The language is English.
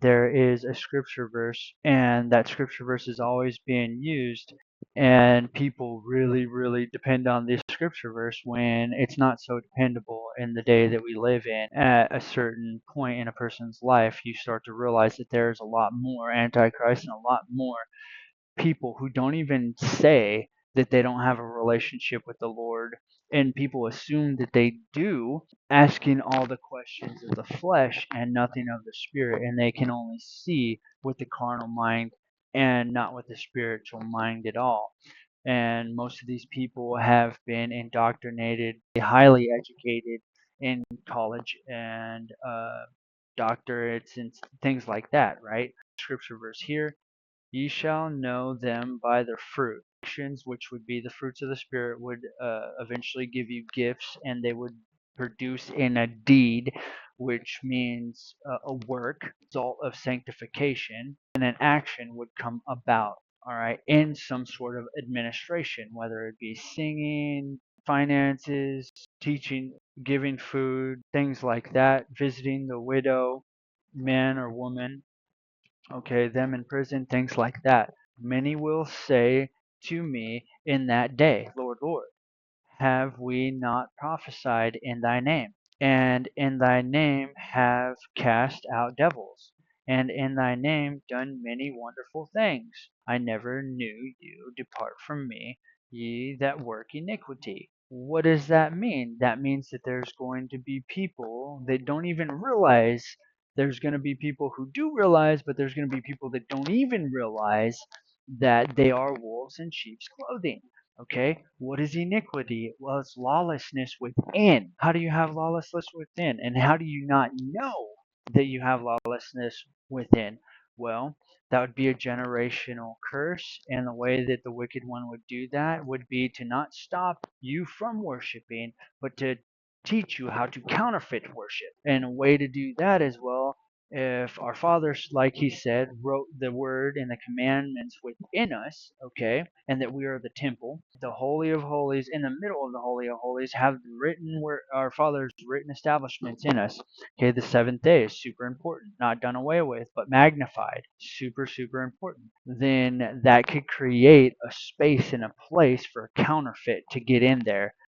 there is a scripture verse, and that scripture verse is always being used, and people really, really depend on this scripture verse when it's not so dependable in the day that we live in. At a certain point in a person's life, you start to realize that there's a lot more antichrist and a lot more people who don't even say that they don't have a relationship with the Lord, and people assume that they do, asking all the questions of the flesh and nothing of the spirit, and they can only see with the carnal mind and not with the spiritual mind at all. And most of these people have been indoctrinated, highly educated in college and doctorates and things like that, right? Scripture verse here, ye shall know them by their fruit. Actions, which would be the fruits of the Spirit, would eventually give you gifts, and they would produce in a deed, which means a work, result of sanctification, and an action would come about, all right, in some sort of administration, whether it be singing, finances, teaching, giving food, things like that, visiting the widow, man or woman, okay, them in prison, things like that. Many will say to me in that day, Lord, Lord, have we not prophesied in thy name? And in thy name have cast out devils, and in thy name done many wonderful things. I never knew you. Depart from me, ye that work iniquity. What does that mean? That means that there's going to be people that don't even realize. There's going to be people who do realize, but there's going to be people that don't even realize that they are wolves in sheep's clothing. Okay, what is iniquity? Well, it's lawlessness within. How do you have lawlessness within? And how do you not know that you have lawlessness within? Well, that would be a generational curse, and the way that the wicked one would do that would be to not stop you from worshiping, but to teach you how to counterfeit worship. And a way to do that as well, if our fathers, like he said, wrote the word and the commandments within us, okay, and that we are the temple, the Holy of Holies, in the middle of the Holy of Holies, have written where our fathers' written establishments in us. Okay, the seventh day is super important, not done away with, but magnified, super, super important. Then that could create a space and a place for a counterfeit to get in there.